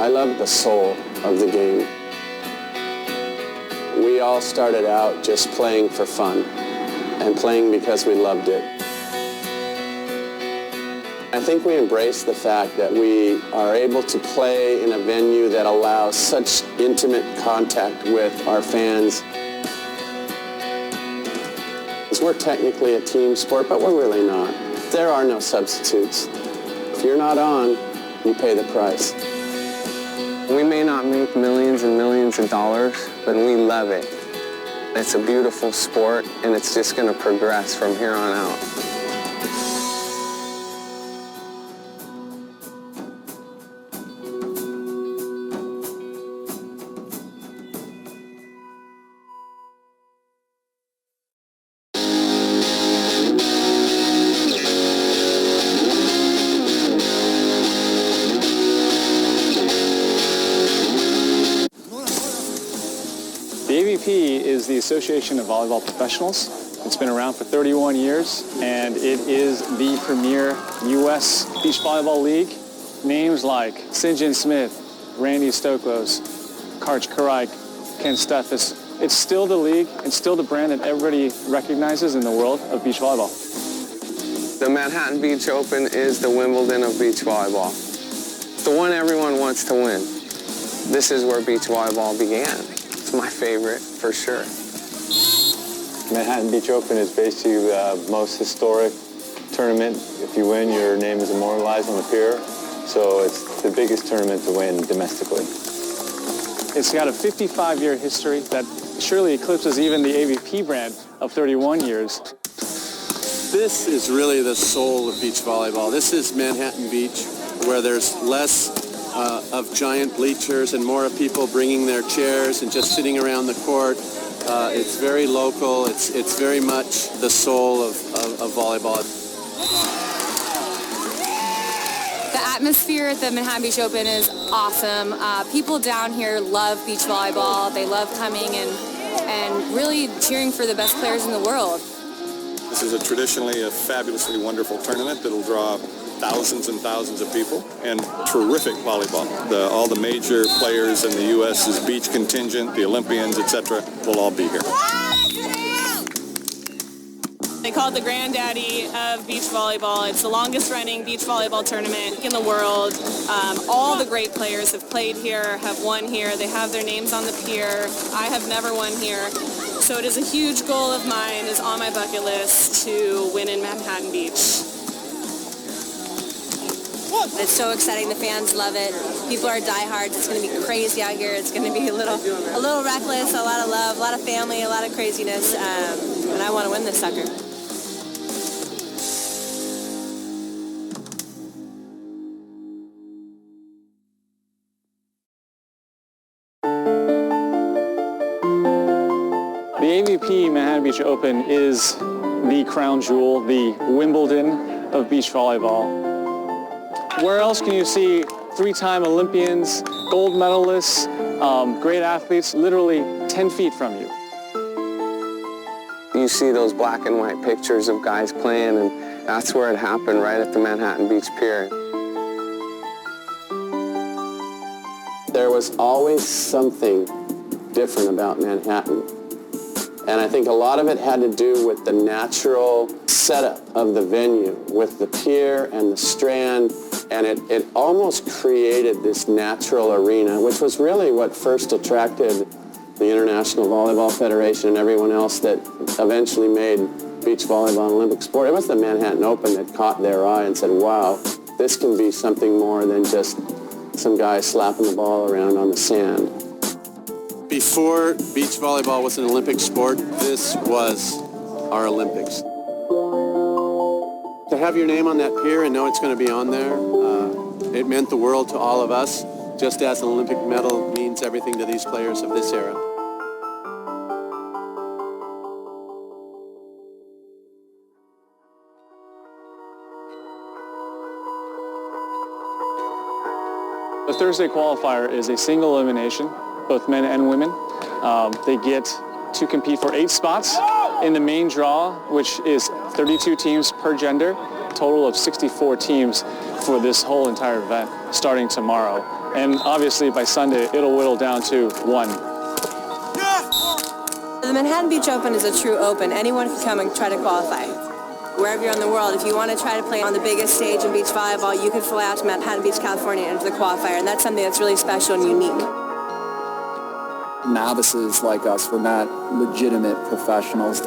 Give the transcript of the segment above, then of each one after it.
I love the soul of the game. We all started out just playing for fun and playing because we loved it. I think we embrace the fact that we are able to play in a venue that allows such intimate contact with our fans. We're technically a team sport, but we're really not. There are no substitutes. If you're not on, you pay the price. We may not make millions and millions of dollars, but we love it. It's a beautiful sport, and it's just going to progress from here on out. The AVP is the Association of Volleyball Professionals. It's been around for 31 years, and it is the premier U.S. beach volleyball league. Names like St. John Smith, Randy Stoklos, Karch Karike, Ken Steffes. It's still the league, it's still the brand that everybody recognizes in the world of beach volleyball. The Manhattan Beach Open is the Wimbledon of beach volleyball. The one everyone wants to win. This is where beach volleyball began. It's my favorite, for sure. Manhattan Beach Open is basically the most historic tournament. If you win, your name is immortalized on the pier. So it's the biggest tournament to win domestically. It's got a 55-year history that surely eclipses even the AVP brand of 31 years. This is really the soul of beach volleyball. This is Manhattan Beach, where there's less of giant bleachers and more of people bringing their chairs and just sitting around the court. It's very local. It's very much the soul of volleyball. The atmosphere at the Manhattan Beach Open is awesome. People down here love beach volleyball. They love coming and really cheering for the best players in the world. This is traditionally a fabulously wonderful tournament that'll draw thousands and thousands of people, and terrific volleyball. All the major players in the U.S.'s beach contingent, the Olympians, etc., will all be here. They call it the granddaddy of beach volleyball. It's the longest running beach volleyball tournament in the world. All the great players have played here, have won here. They have their names on the pier. I have never won here. So it is a huge goal of mine, is on my bucket list, to win in Manhattan Beach. It's so exciting. The fans love it. People are diehards. It's going to be crazy out here. It's going to be a little reckless, a lot of love, a lot of family, a lot of craziness, and I want to win this sucker. The AVP Manhattan Beach Open is the crown jewel, the Wimbledon of beach volleyball. Where else can you see three-time Olympians, gold medalists, great athletes, literally 10 feet from you? You see those black and white pictures of guys playing, and that's where it happened, right at the Manhattan Beach Pier. There was always something different about Manhattan. And I think a lot of it had to do with the natural setup of the venue, with the pier and the strand, and it almost created this natural arena, which was really what first attracted the International Volleyball Federation and everyone else that eventually made beach volleyball an Olympic sport. It was the Manhattan Open that caught their eye and said, wow, this can be something more than just some guy slapping the ball around on the sand. Before beach volleyball was an Olympic sport, this was our Olympics. To have your name on that pier and know it's going to be on there, it meant the world to all of us, just as an Olympic medal means everything to these players of this era. The Thursday qualifier is a single elimination, both men and women. They get to compete for 8 spots in the main draw, which is 32 teams per gender, total of 64 teams for this whole entire event starting tomorrow. And obviously by Sunday, it'll whittle down to one. The Manhattan Beach Open is a true open. Anyone can come and try to qualify. Wherever you're in the world, if you want to try to play on the biggest stage in beach volleyball, you can fly out to Manhattan Beach, California into the qualifier, and that's something that's really special and unique. Novices like us, we're not legitimate professionals.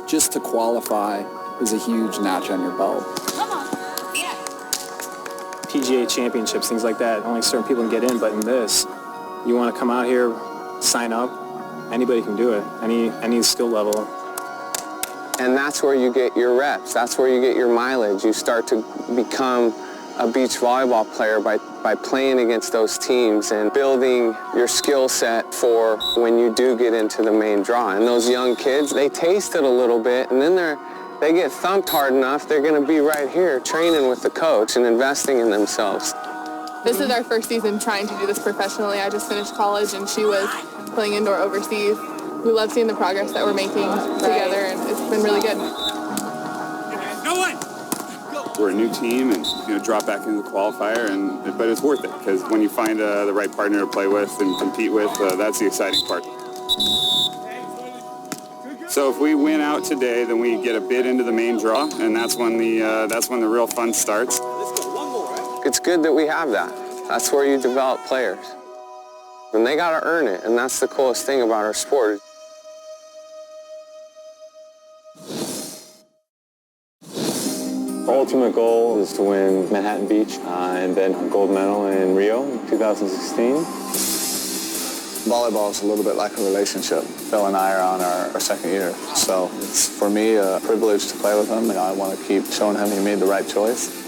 Just to qualify is a huge notch on your belt. PGA championships, things like that, only certain people can get in, but in this, you want to come out here, sign up, anybody can do it, any skill level. And that's where you get your reps. That's where you get your mileage. You start to become a beach volleyball player by playing against those teams and building your skill set for when you do get into the main draw. And those young kids, they taste it a little bit, and then they get thumped hard enough, they're going to be right here training with the coach and investing in themselves. This is our first season trying to do this professionally. I just finished college, and she was playing indoor overseas. We love seeing the progress that we're making together, and it's been really good. We're a new team, and drop back into the qualifier, but it's worth it because when you find the right partner to play with and compete with, that's the exciting part. So if we win out today, then we get a bid into the main draw, and that's when the real fun starts. It's good that we have that. That's where you develop players, and they got to earn it, and that's the coolest thing about our sport. Our ultimate goal is to win Manhattan Beach and then a gold medal in Rio in 2016. Volleyball is a little bit like a relationship. Phil and I are on our second year, so it's for me a privilege to play with him, and I want to keep showing him he made the right choice.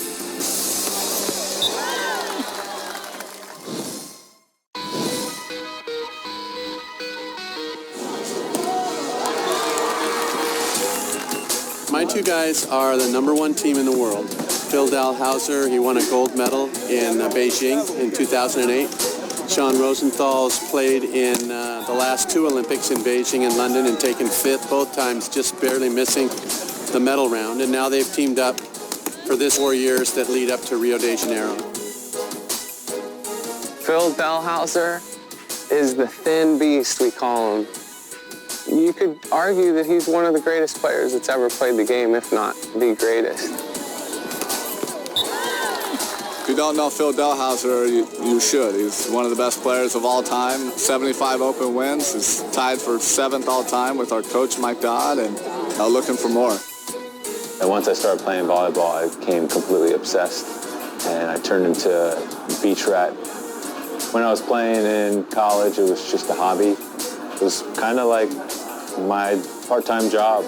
My two guys are the #1 team in the world. Phil Dalhausser, he won a gold medal in Beijing in 2008. Sean Rosenthal's played in the last two Olympics in Beijing and London and taken 5th, both times just barely missing the medal round. And now they've teamed up for this 4 years that lead up to Rio de Janeiro. Phil Dalhausser is the thin beast, we call him. You could argue that he's one of the greatest players that's ever played the game, if not the greatest. If you don't know Phil Dalhausser, you should. He's one of the best players of all time. 75 open wins. He's tied for 7th all time with our coach, Mike Dodd, and looking for more. And once I started playing volleyball, I became completely obsessed, and I turned into a beach rat. When I was playing in college, it was just a hobby. It was kind of like my part-time job.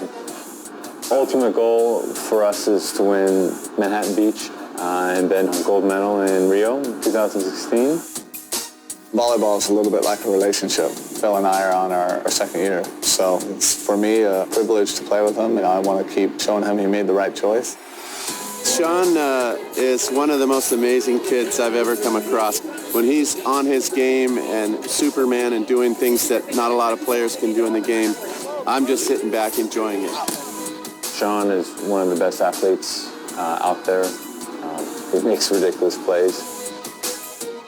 Ultimate goal for us is to win Manhattan Beach and then a gold medal in Rio in 2016. Volleyball is a little bit like a relationship. Phil and I are on our second year, so it's for me a privilege to play with him, and I want to keep showing him he made the right choice. Sean is one of the most amazing kids I've ever come across. When he's on his game and Superman and doing things that not a lot of players can do in the game, I'm just sitting back enjoying it. Sean is one of the best athletes out there. He makes ridiculous plays.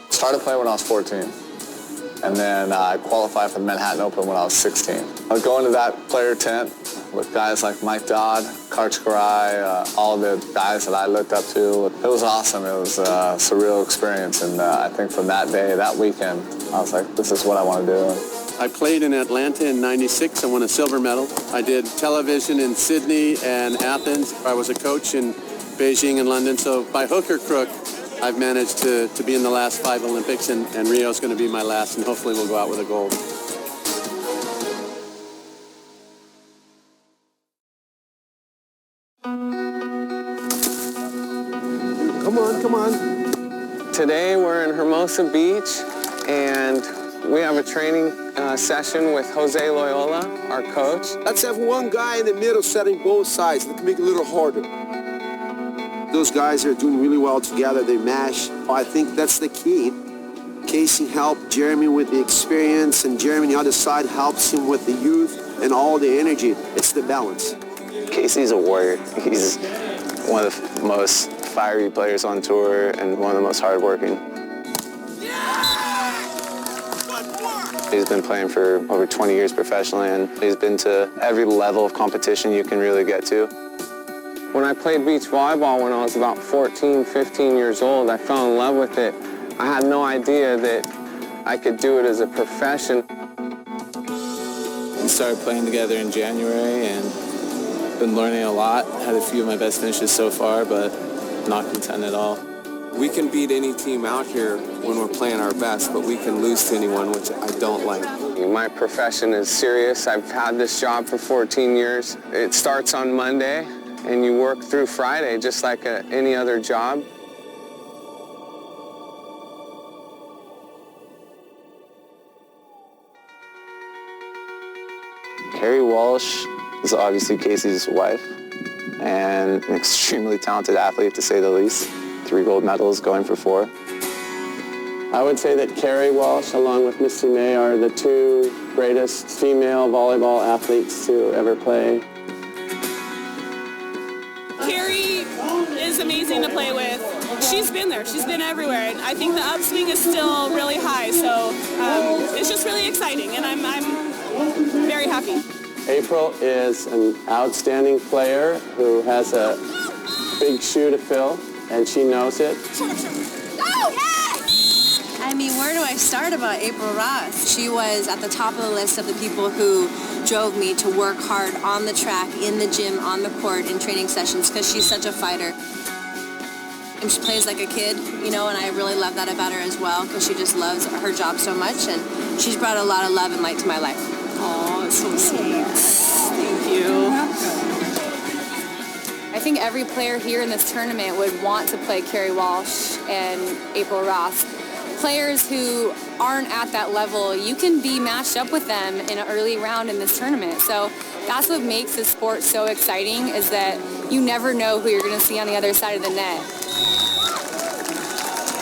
Started playing when I was 14, and then I qualified for the Manhattan Open when I was 16. I would go into that player tent with guys like Mike Dodd, Karch Garai, all the guys that I looked up to. It was awesome. It was a surreal experience, and I think from that day, that weekend, I was like, this is what I want to do. I played in Atlanta in '96 and won a silver medal. I did television in Sydney and Athens. I was a coach in Beijing and London, so by hook or crook, I've managed to be in the last 5 Olympics, and Rio's going to be my last, and hopefully we'll go out with a gold. Come on. Today we're in Hermosa Beach, and we have a training session with Jose Loyola, our coach. Let's have one guy in the middle setting both sides. Let's make it a little harder. Those guys are doing really well together. They mash. I think that's the key. Casey helped Jeremy with the experience, and Jeremy on the other side helps him with the youth and all the energy. It's the balance. Casey's a warrior. He's one of the most fiery players on tour and one of the most hardworking. He's been playing for over 20 years professionally, and he's been to every level of competition you can really get to. When I played beach volleyball when I was about 14, 15 years old, I fell in love with it. I had no idea that I could do it as a profession. We started playing together in January and been learning a lot. Had a few of my best finishes so far, but not content at all. We can beat any team out here when we're playing our best, but we can lose to anyone, which I don't like. My profession is serious. I've had this job for 14 years. It starts on Monday, and you work through Friday just like any other job. Carrie Walsh is obviously Casey's wife and an extremely talented athlete, to say the least. 3 gold medals, going for 4. I would say that Carrie Walsh, along with Misty May, are the 2 greatest female volleyball athletes to ever play. Carrie is amazing to play with. She's been there. She's been everywhere. And I think the upswing is still really high. So it's just really exciting, and I'm very happy. April is an outstanding player who has a big shoe to fill, and she knows it. I mean, where do I start about April Ross? She was at the top of the list of the people who drove me to work hard on the track, in the gym, on the court, in training sessions, because she's such a fighter. And she plays like a kid, you know, and I really love that about her as well, because she just loves her job so much, and she's brought a lot of love and light to my life. Oh, it's so sweet. Thank you. I think every player here in this tournament would want to play Carrie Walsh and April Ross. Players who aren't at that level, you can be matched up with them in an early round in this tournament. So that's what makes this sport so exciting, is that you never know who you're going to see on the other side of the net.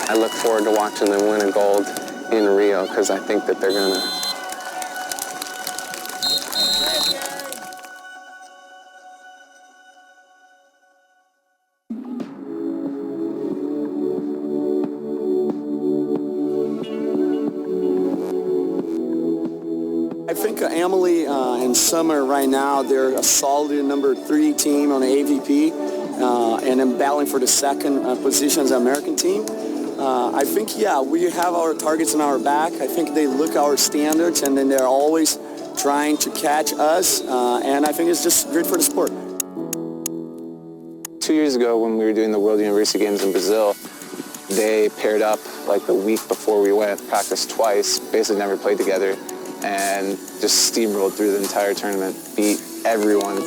I look forward to watching them win a gold in Rio, because I think that they're going to. I think Emily and Summer right now, they're a solid number 3 team on the AVP, and I'm battling for the second position as an American team. I think, yeah, we have our targets on our back. I think they look at our standards, and then they're always trying to catch us, and I think it's just great for the sport. 2 years ago, when we were doing the World University Games in Brazil, they paired up like the week before we went, practiced twice, basically never played together, and just steamrolled through the entire tournament, beat everyone.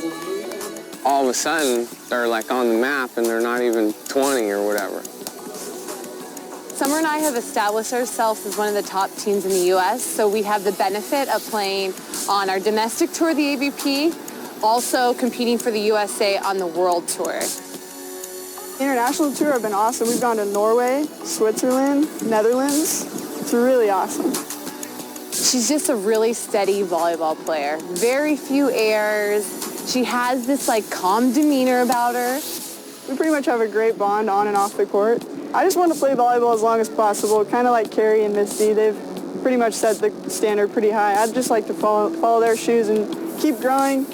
All of a sudden, they're like on the map, and they're not even 20 or whatever. Summer and I have established ourselves as one of the top teams in the U.S., so we have the benefit of playing on our domestic tour, the AVP, also competing for the USA on the World Tour. International tour have been awesome. We've gone to Norway, Switzerland, Netherlands. It's really awesome. She's just a really steady volleyball player. Very few errors. She has this like calm demeanor about her. We pretty much have a great bond on and off the court. I just want to play volleyball as long as possible, kind of like Carrie and Misty. They've pretty much set the standard pretty high. I'd just like to follow their shoes and keep growing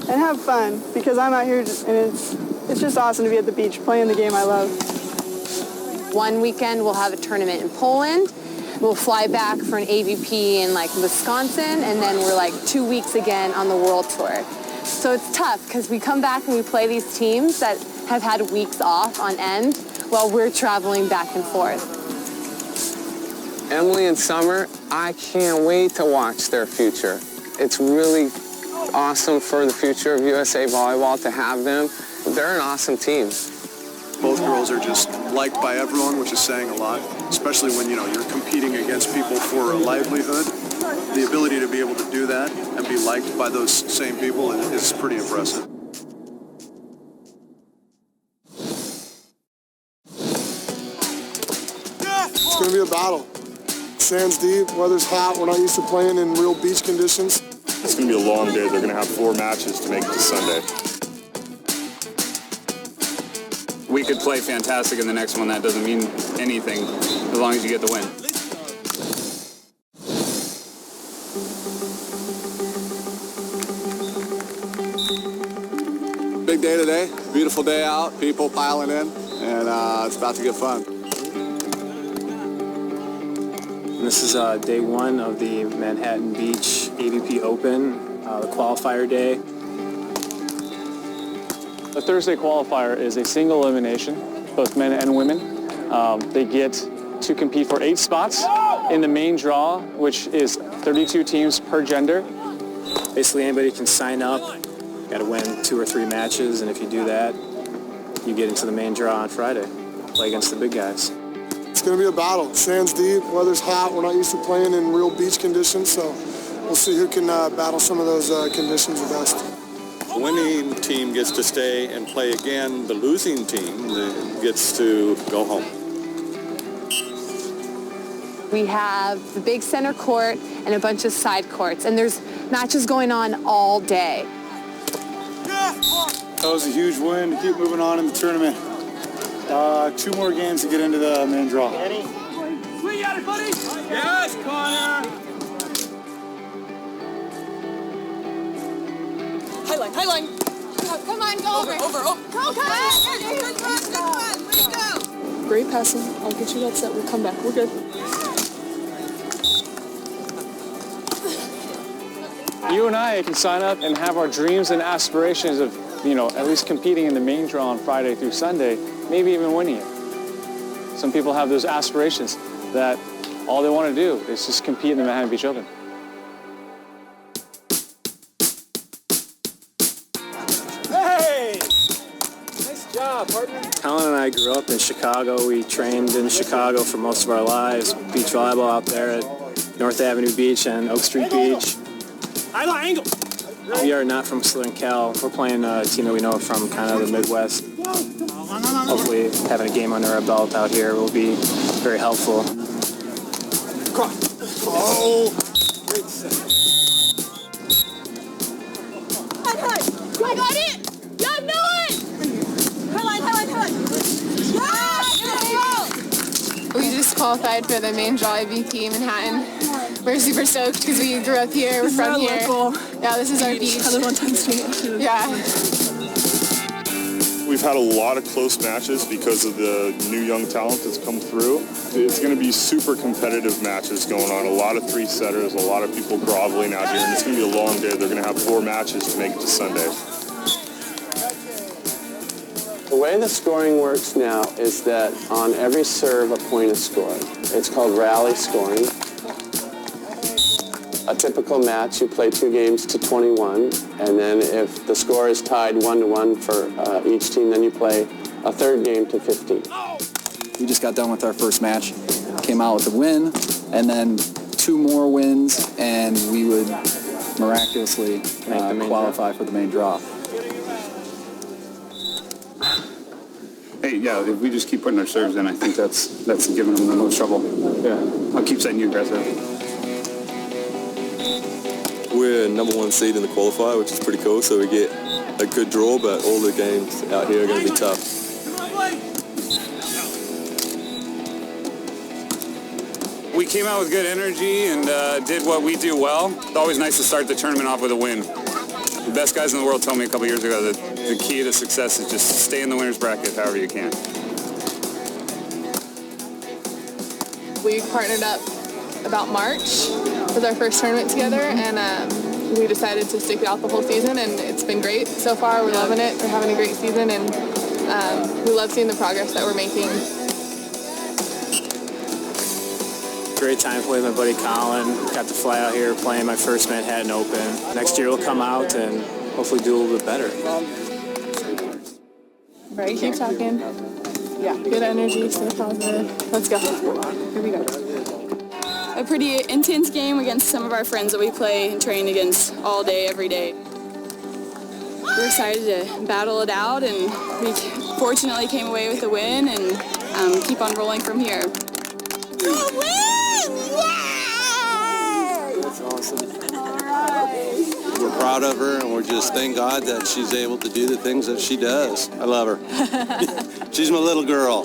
and have fun, because I'm out here and it's just awesome to be at the beach playing the game I love. One weekend we'll have a tournament in Poland. We'll fly back for an AVP in like Wisconsin, and then we're like 2 weeks again on the World Tour. So it's tough because we come back and we play these teams that have had weeks off on end while we're traveling back and forth. Emily and Summer, I can't wait to watch their future. It's really awesome for the future of USA Volleyball to have them. They're an awesome team. Both girls are just liked by everyone, which is saying a lot, especially when, you know, you're competing against people for a livelihood. The ability to be able to do that and be liked by those same people is pretty impressive. It's going to be a battle. Sand's deep, weather's hot, we're not used to playing in real beach conditions. It's going to be a long day. They're going to have 4 matches to make it to Sunday. we could play fantastic in the next one. That doesn't mean anything as long as you get the win. Big day today, beautiful day out, people piling in, and it's about to get fun. This is day one of the Manhattan Beach AVP Open, the qualifier day. The Thursday qualifier is a single elimination, both men and women. They get to compete for 8 spots in the main draw, which is 32 teams per gender. Basically, anybody can sign up. Got to win 2 or 3 matches, and if you do that, you get into the main draw on Friday. Play against the big guys. It's going to be a battle. Sand's deep, weather's hot. We're not used to playing in real beach conditions, so we'll see who can battle some of those conditions the best. The winning team gets to stay and play again. The losing team gets to go home. We have the big center court and a bunch of side courts, and there's matches going on all day. That was a huge win to keep moving on in the tournament. 2 more games to get into the main draw. We got it, buddy! Yes, Connor! Highline. Come on, go over. Go, Way to go. Great passing. I'll get you that set. We'll come back. We're good. You and I can sign up and have our dreams and aspirations of, at least competing in the main draw on Friday through Sunday, maybe even winning it. Some people have those aspirations that all they want to do is just compete in the Manhattan Beach Open. Hey! Nice job, partner. Colin and I grew up in Chicago. We trained in Chicago for most of our lives. Beach volleyball out there at North Avenue Beach and Oak Street Beach. Angle. We are not from Southern Cal. We're playing a team that we know from kind of the Midwest. Hopefully having a game under our belt out here will be very helpful. Oh! Great set. I got it! Yeah, no one! Highline. We just qualified for the main draw AVP Manhattan. We're super stoked because we grew up here. We're from here. Local. Yeah, this is our beach. Yeah. We've had a lot of close matches because of the new young talent that's come through. It's going to be super competitive matches going on. A lot of 3-setters, a lot of people groveling out here, and it's going to be a long day. They're going to have 4 matches to make it to Sunday. The way the scoring works now is that on every serve, a point is scored. It's called rally scoring. A typical match, you play 2 games to 21, and then if the score is tied 1-1 for each team, then you play a 3rd game to 15. We just got done with our first match, came out with a win, and then 2 more wins, and we would miraculously qualify for the main draw. Hey, yeah, if we just keep putting our serves in, I think that's giving them the most trouble. Yeah, I'll keep setting you aggressive. We're #1 seed in the qualifier, which is pretty cool, so we get a good draw, but all the games out here are going to be tough. We came out with good energy and did what we do well. It's always nice to start the tournament off with a win. The best guys in the world told me a couple years ago that the key to success is just stay in the winner's bracket however you can. We partnered up about March with our first tournament together, and we decided to stick it out the whole season, and it's been great so far. We're loving it. We're having a great season, and we love seeing the progress that we're making. Great time playing with my buddy Colin. Got to fly out here playing my first Manhattan Open. Next year we'll come out and hopefully do a little bit better. Right, keep talking. Yeah, good energy, stay positive. Let's go. Here we go. A pretty intense game against some of our friends that we play and train against all day, every day. We're excited to battle it out, and we fortunately came away with a win and keep on rolling from here. That's awesome. We're proud of her, and we're just thank God that she's able to do the things that she does. I love her. She's my little girl.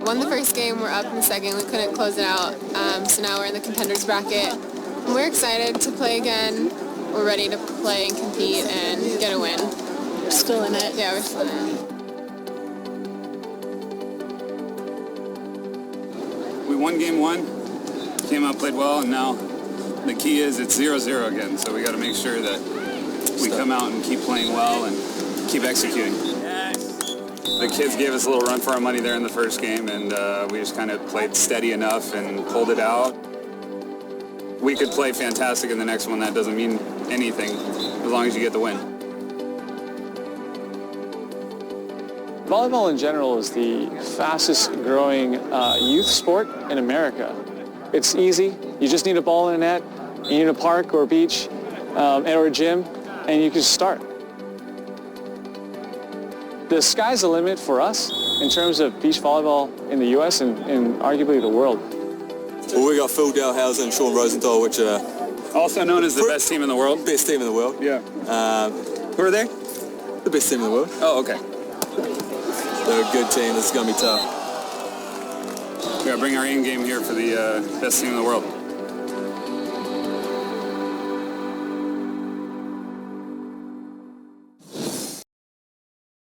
Won the first game, we're up in the second, we couldn't close it out, so now we're in the contenders bracket. We're excited to play again, we're ready to play and compete and get a win. We're still in it. Yeah, we're still in it. We won game one, came out, played well, and now the key is it's 0-0 again, so we got to make sure that we come out and keep playing well and keep executing. The kids gave us a little run for our money there in the first game, and we just kind of played steady enough and pulled it out. We could play fantastic in the next one. That doesn't mean anything as long as you get the win. Volleyball in general is the fastest growing youth sport in America. It's easy. You just need a ball in a net. You need a park or a beach or a gym, and you can start. The sky's the limit for us in terms of beach volleyball in the U.S. and arguably the world. Well, we got Phil Dalhousen and Sean Rosenthal, which are also known as the best team in the world. Best team in the world. Yeah. Who are they? The best team in the world. Oh, okay. They're a good team. This is going to be tough. We got to bring our A game here for the best team in the world.